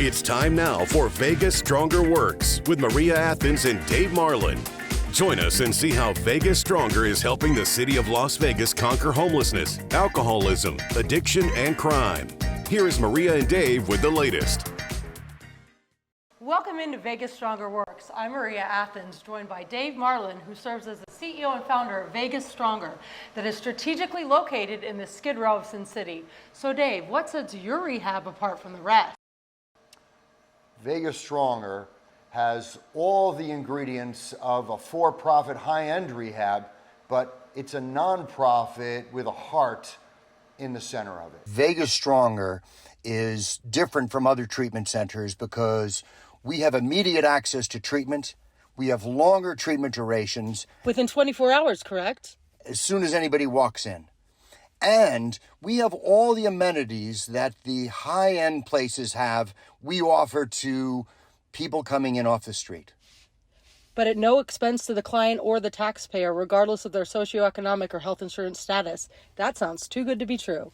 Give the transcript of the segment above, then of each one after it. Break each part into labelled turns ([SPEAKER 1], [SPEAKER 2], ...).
[SPEAKER 1] It's time now for Vegas Stronger Works with Maria Athens and Dave Marlon. Join us and see how Vegas Stronger is helping the city of Las Vegas conquer homelessness, alcoholism, addiction, and crime. Here is Maria and Dave with the latest.
[SPEAKER 2] Welcome into Vegas Stronger Works. I'm Maria Athens, joined by Dave Marlon, who serves as the CEO and founder of Vegas Stronger, that is strategically located in the Skid Row of Sin City. So Dave, what sets your rehab apart from the rest?
[SPEAKER 3] Vegas Stronger has all the ingredients of a for-profit high-end rehab, but it's a non-profit with a heart in the center of it. Vegas Stronger is different from other treatment centers because we have immediate access to treatment. We have longer treatment durations.
[SPEAKER 2] Within 24 hours, correct?
[SPEAKER 3] As soon as anybody walks in. And we have all the amenities that the high-end places have, we offer to people coming in off the street.
[SPEAKER 2] But at no expense to the client or the taxpayer, regardless of their socioeconomic or health insurance status. That sounds too good to be true.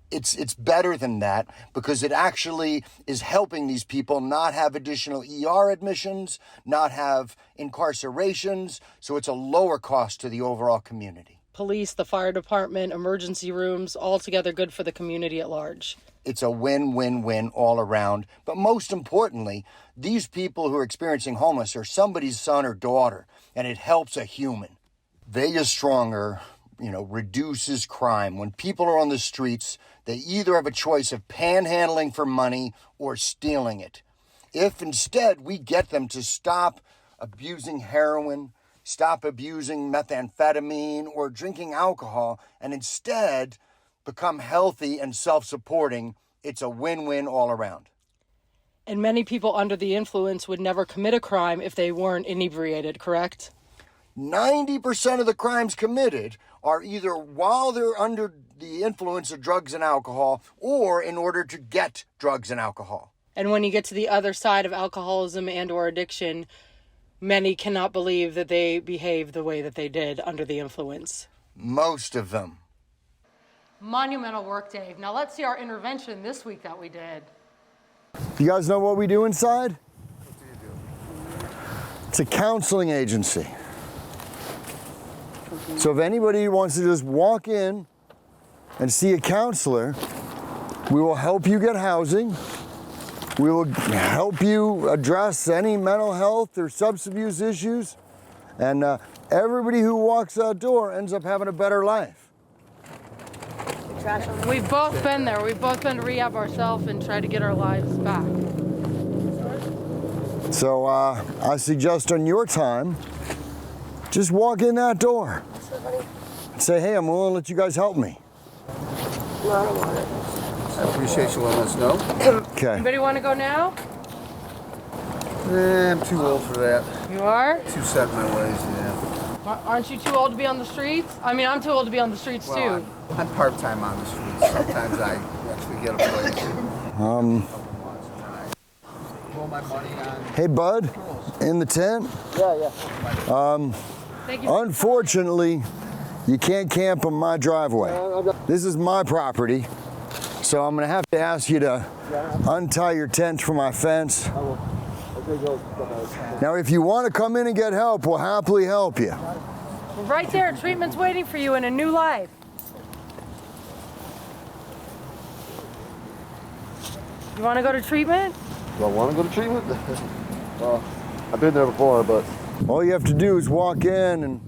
[SPEAKER 3] It's better than that because it actually is helping these people not have additional ER admissions, not have incarcerations, so it's a lower cost to the overall community.
[SPEAKER 2] Police, the fire department, emergency rooms, all together good for the community at large.
[SPEAKER 3] It's a win-win-win all around. But most importantly, these people who are experiencing homelessness are somebody's son or daughter, and it helps a human. Vegas Stronger, reduces crime. When people are on the streets, they either have a choice of panhandling for money or stealing it. If instead we get them to stop abusing heroin, stop abusing methamphetamine or drinking alcohol, and instead become healthy and self-supporting, it's a win-win all around.
[SPEAKER 2] And many people under the influence would never commit a crime if they weren't inebriated, correct?
[SPEAKER 3] 90% of the crimes committed are either while they're under the influence of drugs and alcohol or in order to get drugs and alcohol.
[SPEAKER 2] And when you get to the other side of alcoholism and or addiction, many cannot believe that they behaved the way that they did under the influence.
[SPEAKER 3] Most of them.
[SPEAKER 2] Monumental work, Dave. Now let's see our intervention this week that we did.
[SPEAKER 3] You guys know what we do inside? What do you do? It's a counseling agency. So if anybody wants to just walk in and see a counselor, we will help you get housing. We will help you address any mental health or substance abuse issues. And everybody who walks that door ends up having a better life.
[SPEAKER 2] We've both been there. We've both been to rehab ourselves and tried to get our lives back.
[SPEAKER 3] So I suggest on your time, just walk in that door. And say, hey, I'm willing to let you guys help me.
[SPEAKER 4] No, I don't want it.
[SPEAKER 5] I appreciate you letting us know.
[SPEAKER 3] Okay.
[SPEAKER 2] Anybody want to go now?
[SPEAKER 5] I'm too old for that.
[SPEAKER 2] You are?
[SPEAKER 5] Too set in my ways, yeah.
[SPEAKER 2] Aren't you too old to be on the streets? I mean, I'm too old to be on the streets too.
[SPEAKER 5] I'm part-time on the streets. Sometimes I actually get a place. Roll my money on.
[SPEAKER 3] Hey, bud, in the tent?
[SPEAKER 5] Yeah.
[SPEAKER 2] Thank you.
[SPEAKER 3] Unfortunately, you can't camp on my driveway. This is my property, so I'm gonna have to ask you to untie your tent from my fence. Now, if you want to come in and get help, we'll happily help you.
[SPEAKER 2] We're right there. Treatment's waiting for you in a new life. You want to go to treatment?
[SPEAKER 6] Do I want to go to treatment? I've been there before, but...
[SPEAKER 3] All you have to do is walk in and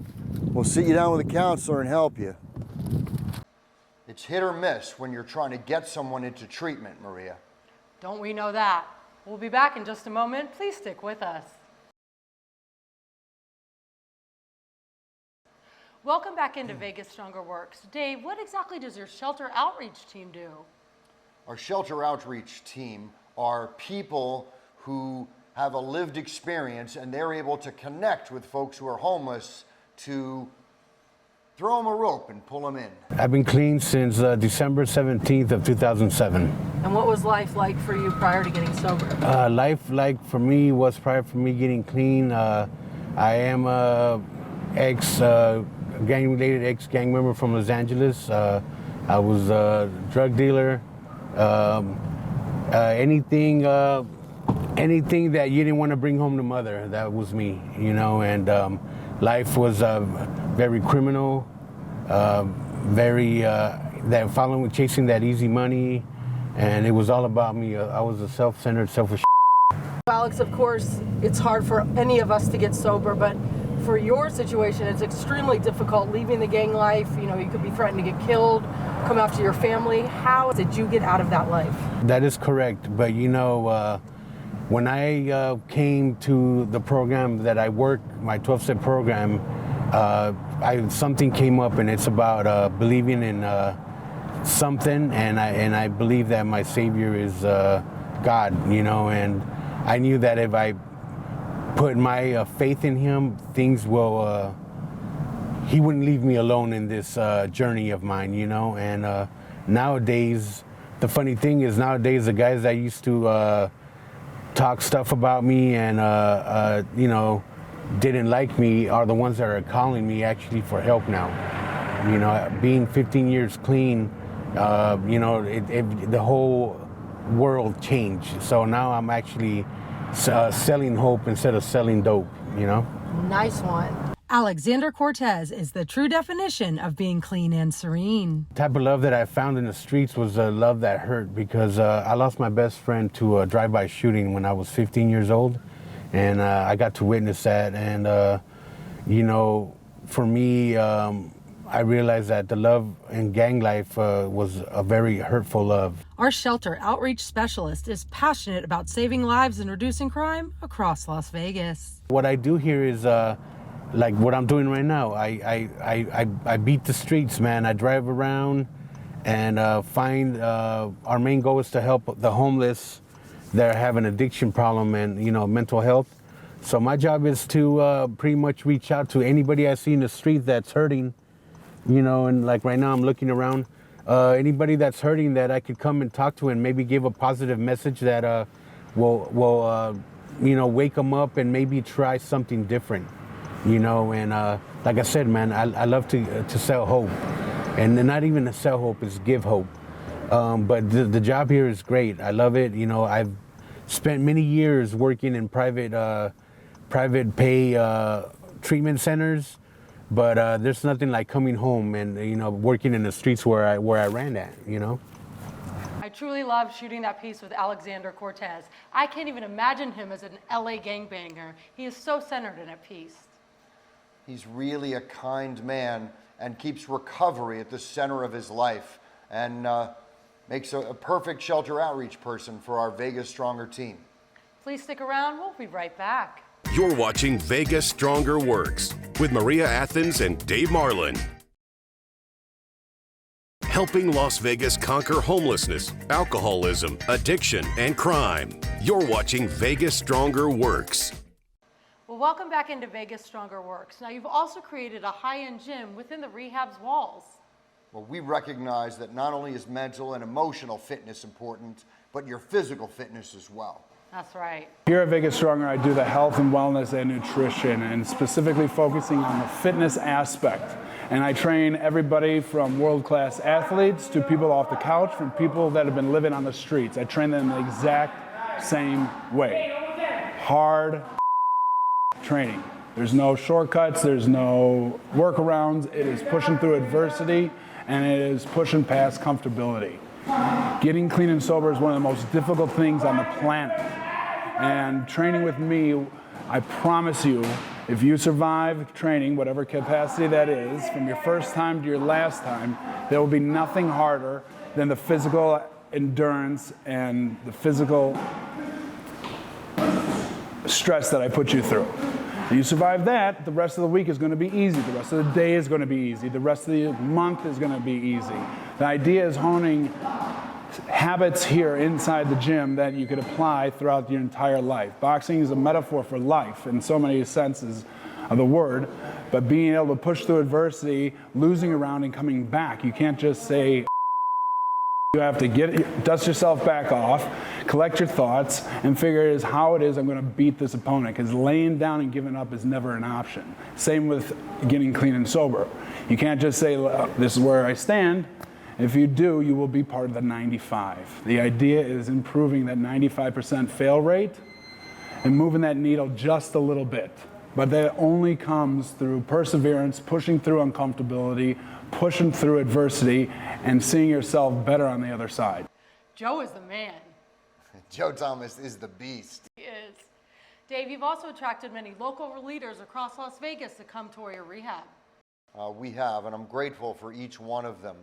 [SPEAKER 3] we'll sit you down with a counselor and help you. It's hit or miss when you're trying to get someone into treatment, Maria.
[SPEAKER 2] Don't we know that? We'll be back in just a moment. Please stick with us. Welcome back into Vegas Stronger Works. Dave, what exactly does your shelter outreach team do?
[SPEAKER 3] Our shelter outreach team are people who have a lived experience and they're able to connect with folks who are homeless to throw them a rope and pull them in.
[SPEAKER 7] I've been clean since December 17th of 2007.
[SPEAKER 2] And what was life like for you prior to getting sober?
[SPEAKER 7] Life like for me was prior for me getting clean. I am a gang-related ex-gang member from Los Angeles. I was a drug dealer. anything that you didn't want to bring home to mother, that was me, you know. And life was very criminal, chasing that easy money, and it was all about me. I was a self-centered, selfish.
[SPEAKER 2] Alex, of course, it's hard for any of us to get sober, but for your situation, it's extremely difficult leaving the gang life. You know, you could be threatened to get killed, come after your family. How did you get out of that life?
[SPEAKER 7] That is correct, but you know, when I came to the program that I work, my 12-step program, something came up, and it's about believing in something, and I believe that my Savior is God, you know, and I knew that if I put my faith in Him, things will, He wouldn't leave me alone in this journey of mine, you know. And nowadays, the funny thing is, nowadays the guys that used to talk stuff about me and you know, didn't like me are the ones that are calling me actually for help now. You know, being 15 years clean, you know, the whole world changed. So now I'm actually selling hope instead of selling dope, you know?
[SPEAKER 2] Nice one. Alexander Cortez is the true definition of being clean and serene.
[SPEAKER 7] The type of love that I found in the streets was a love that hurt, because I lost my best friend to a drive-by shooting when I was 15 years old, and I got to witness that. And you know, for me, I realized that the love in gang life was a very hurtful love.
[SPEAKER 2] Our shelter outreach specialist is passionate about saving lives and reducing crime across Las Vegas.
[SPEAKER 7] What I do here is like what I'm doing right now. I beat the streets, man. I drive around and find, our main goal is to help the homeless that have an addiction problem and, you know, mental health. So my job is to pretty much reach out to anybody I see in the street that's hurting, you know, and like right now I'm looking around, anybody that's hurting that I could come and talk to and maybe give a positive message that will you know, wake them up and maybe try something different. You know, and like I said, man, I love to sell hope, and not even to sell hope, is give hope. But the job here is great. I love it. You know, I've spent many years working in private pay treatment centers, but there's nothing like coming home and, you know, working in the streets where I ran at. You know.
[SPEAKER 2] I truly love shooting that piece with Alexander Cortez. I can't even imagine him as an LA gangbanger. He is so centered and at peace.
[SPEAKER 3] He's really a kind man and keeps recovery at the center of his life, and makes a perfect shelter outreach person for our Vegas Stronger team.
[SPEAKER 2] Please stick around. We'll be right back.
[SPEAKER 1] You're watching Vegas Stronger Works with Maria Athens and Dave Marlon. Helping Las Vegas conquer homelessness, alcoholism, addiction, and crime. You're watching Vegas Stronger Works.
[SPEAKER 2] Well, welcome back into Vegas Stronger Works. Now, you've also created a high-end gym within the rehab's walls.
[SPEAKER 3] Well, we recognize that not only is mental and emotional fitness important, but your physical fitness as well.
[SPEAKER 2] That's right.
[SPEAKER 8] Here at Vegas Stronger, I do the health and wellness and nutrition, and specifically focusing on the fitness aspect. And I train everybody from world-class athletes to people off the couch, from people that have been living on the streets. I train them the exact same way. Hard training. There's no shortcuts, there's no workarounds. It is pushing through adversity, and it is pushing past comfortability. Getting clean and sober is one of the most difficult things on the planet. And training with me, I promise you, if you survive training, whatever capacity that is, from your first time to your last time, there will be nothing harder than the physical endurance and the physical stress that I put you through. You survive that, the rest of the week is going to be easy. The rest of the day is going to be easy. The rest of the month is going to be easy. The idea is honing habits here inside the gym that you could apply throughout your entire life. Boxing is a metaphor for life in so many senses of the word, but being able to push through adversity, losing around and coming back. You can't just say, you have to dust yourself back off, collect your thoughts, and figure it is how it is I'm going to beat this opponent, because laying down and giving up is never an option. Same with getting clean and sober. You can't just say, this is where I stand, If you do, you will be part of the 95. The idea is improving that 95% fail rate and moving that needle just a little bit. But that only comes through perseverance, pushing through uncomfortability, pushing through adversity, and seeing yourself better on the other side.
[SPEAKER 2] Joe is the man.
[SPEAKER 3] Joe Thomas is the beast.
[SPEAKER 2] He is. Dave, you've also attracted many local leaders across Las Vegas to come to your rehab.
[SPEAKER 3] We have, and I'm grateful for each one of them.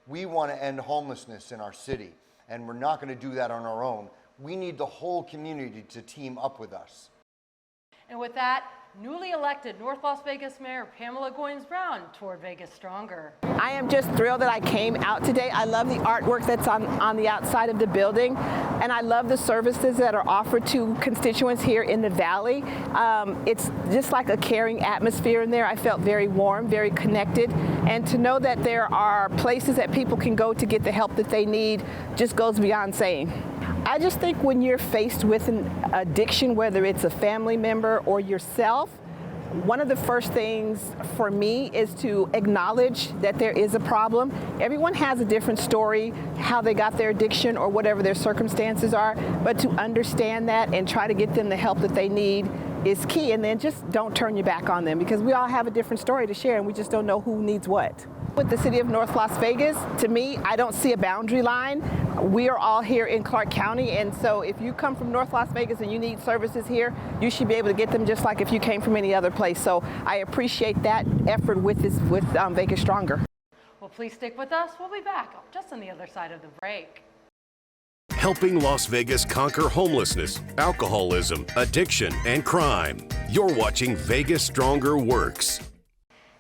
[SPEAKER 3] We want to end homelessness in our city, and we're not going to do that on our own. We need the whole community to team up with us.
[SPEAKER 2] And with that, newly elected North Las Vegas Mayor Pamela GOYNES-BROWN toward Vegas Stronger.
[SPEAKER 9] I am just thrilled that I came out today. I love the artwork that's on the outside of the building, and I love the services that are offered to constituents here in the Valley. It's just like a caring atmosphere in there. I felt very warm, very connected, and to know that there are places that people can go to get the help that they need just goes beyond saying. I just think when you're faced with an addiction, whether it's a family member or yourself, one of the first things for me is to acknowledge that there is a problem. Everyone has a different story, how they got their addiction or whatever their circumstances are, but to understand that and try to get them the help that they need is key. And then just don't turn your back on them, because we all have a different story to share and we just don't know who needs what. With the city of North Las Vegas, to me, I don't see a boundary line. We are all here in Clark County, and so if you come from North Las Vegas and you need services here, you should be able to get them just like if you came from any other place. So I appreciate that effort with Vegas Stronger.
[SPEAKER 2] Well, please stick with us. We'll be back just on the other side of the break.
[SPEAKER 1] Helping Las Vegas conquer homelessness, alcoholism, addiction, and crime. You're watching Vegas Stronger Works.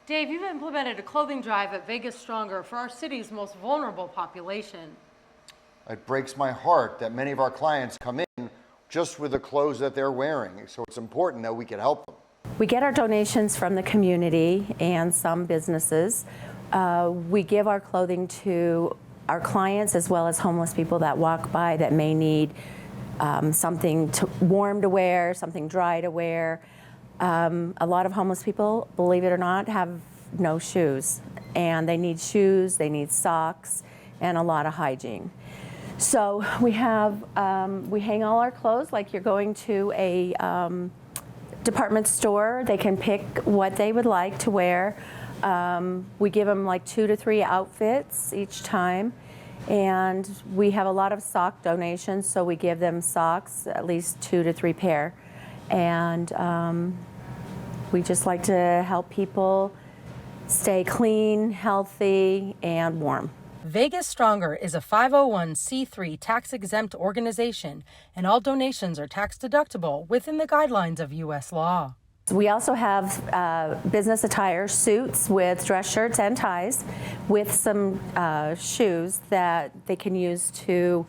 [SPEAKER 2] Dave, you've implemented a clothing drive at Vegas Stronger for our city's most vulnerable population.
[SPEAKER 3] It breaks my heart that many of our clients come in just with the clothes that they're wearing, so it's important that we can help them.
[SPEAKER 10] We get our donations from the community and some businesses. We give our clothing to our clients as well as homeless people that walk by that may need something warm to wear, something dry to wear. A lot of homeless people, believe it or not, have no shoes, and they need shoes, they need socks, and a lot of hygiene. So we have, we hang all our clothes like you're going to a department store. They can pick what they would like to wear. We give them like 2 to 3 outfits each time, and we have a lot of sock donations, so we give them socks, at least 2 to 3 pair. And we just like to help people stay clean, healthy, and warm.
[SPEAKER 2] Vegas Stronger is a 501c3 tax-exempt organization, and all donations are tax-deductible within the guidelines of U.S. law.
[SPEAKER 10] We also have business attire, suits with dress shirts and ties, with some shoes that they can use to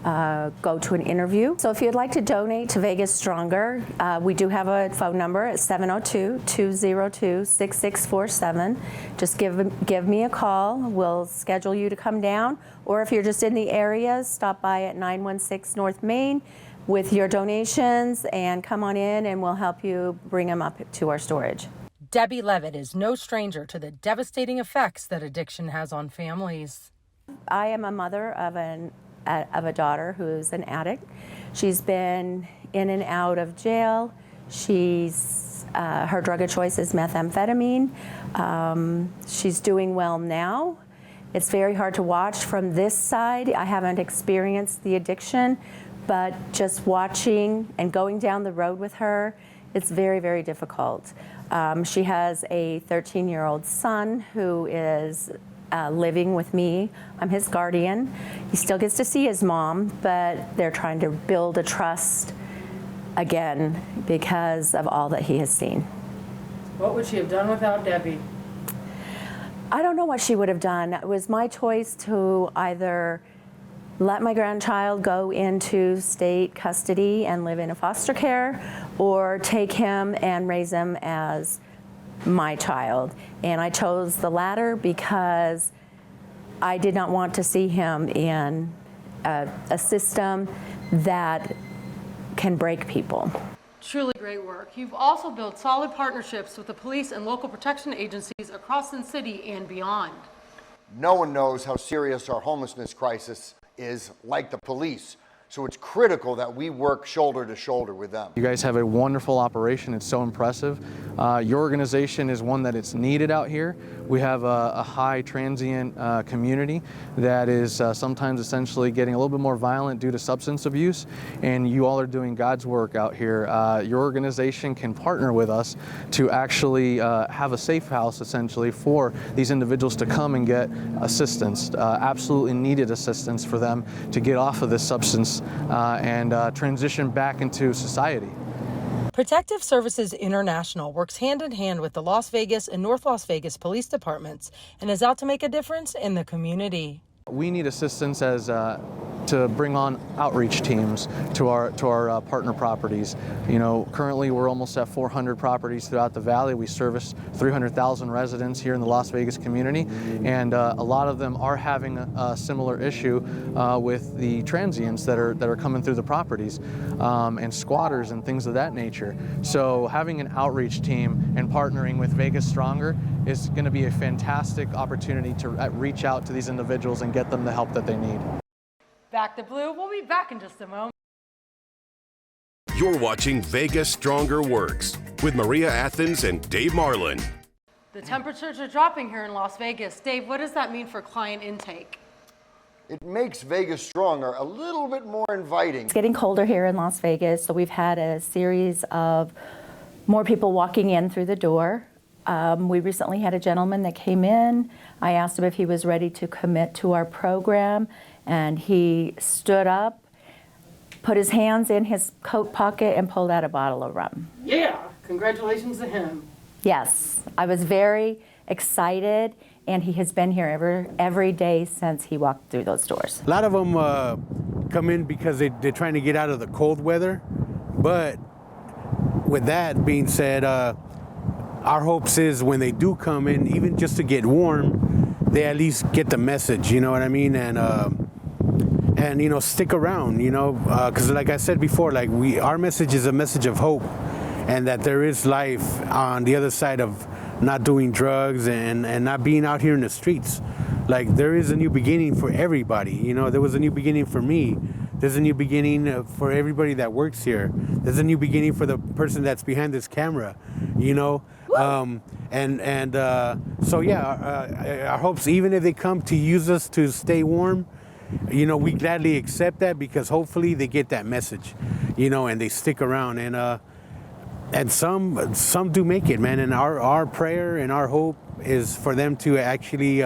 [SPEAKER 10] go to an interview. So if you'd like to donate to Vegas Stronger, we do have a phone number at 702-202-6647. Just give me a call. We'll schedule you to come down. Or if you're just in the area, stop by at 916 North Main with your donations and come on in, and we'll help you bring them up to our storage.
[SPEAKER 2] Debbie Levitt is no stranger to the devastating effects that addiction has on families.
[SPEAKER 10] I am a mother of a daughter who's an addict. She's been in and out of jail. She's her drug of choice is methamphetamine. She's doing well now. It's very hard to watch from this side. I haven't experienced the addiction, but just watching and going down the road with her, it's very, very difficult. She has a 13-year-old son who is living with me. I'm his guardian. He still gets to see his mom, but they're trying to build a trust again because of all that he has seen.
[SPEAKER 2] What would she have done without Debbie?
[SPEAKER 10] I don't know what she would have done. It was my choice to either let my grandchild go into state custody and live in a foster care, or take him and raise him as my child. And I chose the latter because I did not want to see him in a system that can break people.
[SPEAKER 2] Truly great work. You've also built solid partnerships with the police and local protection agencies across the city and beyond.
[SPEAKER 3] No one knows how serious our homelessness crisis is like the police. So it's critical that we work shoulder to shoulder with them.
[SPEAKER 11] You guys have a wonderful operation. It's so impressive. Your organization is one that it's needed out here. We have a high transient community that is sometimes essentially getting a little bit more violent due to substance abuse, and you all are doing God's work out here. Your organization can partner with us to actually have a safe house essentially for these individuals to come and get assistance, absolutely needed assistance for them to get off of this substance and transition back into society.
[SPEAKER 2] Protective Services International works hand in hand with the Las Vegas and North Las Vegas police departments and is out to make a difference in the community.
[SPEAKER 11] We need assistance as to bring on outreach teams to our partner properties. You know, currently we're almost at 400 properties throughout the valley. We service 300,000 residents here in the Las Vegas community, and a lot of them are having a similar issue with the transients that are coming through the properties and squatters and things of that nature. So having an outreach team and partnering with Vegas Stronger is going to be a fantastic opportunity to reach out to these individuals and get them the help that they need.
[SPEAKER 2] Back to Blue. We'll be back in just a moment.
[SPEAKER 1] You're watching Vegas Stronger Works with Maria Athens and Dave Marlon.
[SPEAKER 2] The temperatures are dropping here in Las Vegas. Dave, what does that mean for client intake?
[SPEAKER 3] It makes Vegas Stronger a little bit more inviting.
[SPEAKER 10] It's getting colder here in Las Vegas, so we've had a series of more people walking in through the door. We recently had a gentleman that came in. I asked him if he was ready to commit to our program, and he stood up, put his hands in his coat pocket, and pulled out a bottle of rum.
[SPEAKER 2] Yeah, congratulations to him.
[SPEAKER 10] Yes, I was very excited, and he has been here every day since he walked through those doors.
[SPEAKER 7] A lot of them come in because they're trying to get out of the cold weather, but with that being said, our hopes is when they do come in, even just to get warm, they at least get the message, you know what I mean? And you know, stick around, you know, because like I said before, like our message is a message of hope, and that there is life on the other side of not doing drugs and not being out here in the streets. Like, there is a new beginning for everybody. You know, there was a new beginning for me. There's a new beginning for everybody that works here. There's a new beginning for the person that's behind this camera, you know. So yeah, our hopes, even if they come to use us to stay warm, you know, we gladly accept that, because hopefully they get that message, you know, and they stick around. And some do make it, man. And our prayer and our hope is for them to actually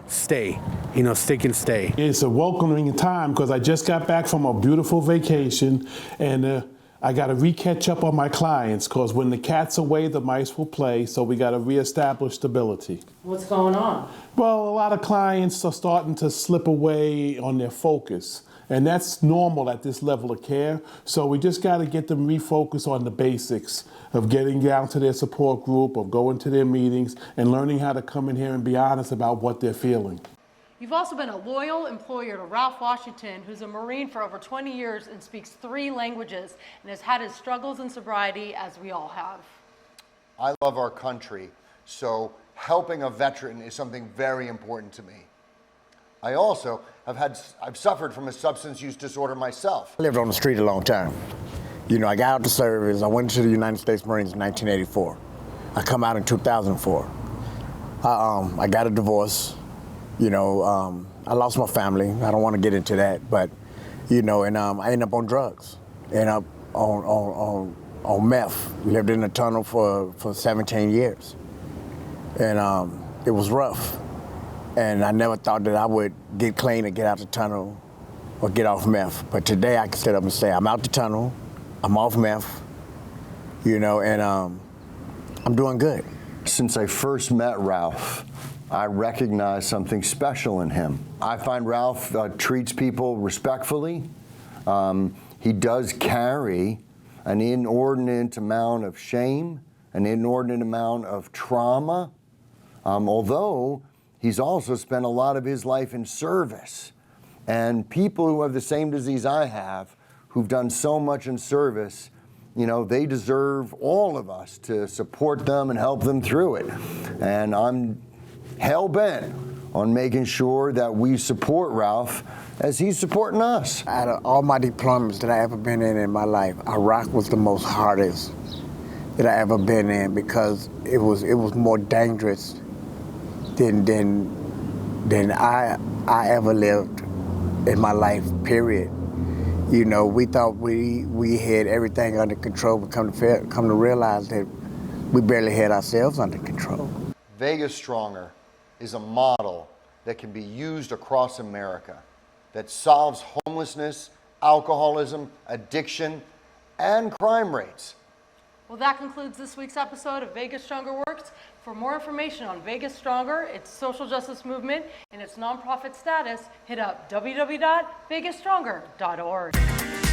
[SPEAKER 7] stay, you know, stick and stay.
[SPEAKER 12] It's a welcoming time, because I just got back from a beautiful vacation, and I got to re-catch up on my clients, because when the cat's away, the mice will play, so we got to reestablish stability.
[SPEAKER 2] What's going on?
[SPEAKER 12] Well, a lot of clients are starting to slip away on their focus, and that's normal at this level of care, so we just got to get them refocused on the basics of getting down to their support group, of going to their meetings, and learning how to come in here and be honest about what they're feeling.
[SPEAKER 2] You've also been a loyal employer to Ralph Washington, who's a Marine for over 20 years and speaks 3 languages and has had his struggles in sobriety, as we all have.
[SPEAKER 3] I love our country, so helping a veteran is something very important to me. I also I've suffered from a substance use disorder myself.
[SPEAKER 5] I lived on the street a long time. You know, I got out the service. I went to the United States Marines in 1984. I come out in 2004. I got a divorce. You know, I lost my family. I don't want to get into that, but, you know, and I ended up on drugs. Ended up on meth. Lived in a tunnel for 17 years. And it was rough. And I never thought that I would get clean and get out the tunnel or get off meth. But today I can sit up and say, I'm out the tunnel, I'm off meth, you know, and I'm doing good.
[SPEAKER 3] Since I first met Ralph, I recognized something special in him. I find Ralph treats people respectfully. He does carry an inordinate amount of shame, an inordinate amount of trauma, although he's also spent a lot of his life in service. And people who have the same disease I have, who've done so much in service, you know, they deserve all of us to support them and help them through it. And I'm hell-bent on making sure that we support Ralph as he's supporting us.
[SPEAKER 5] Out of all my deployments that I ever been in my life, Iraq was the most hardest that I ever been in because it was more dangerous than I ever lived in my life, period. You know, we thought we had everything under control, but come to realize that we barely had ourselves under control.
[SPEAKER 3] Vegas Stronger is a model that can be used across America that solves homelessness, alcoholism, addiction, and crime rates.
[SPEAKER 2] Well, that concludes this week's episode of Vegas Stronger Works. For more information on Vegas Stronger, its social justice movement, and its nonprofit status, hit up www.vegasstronger.org.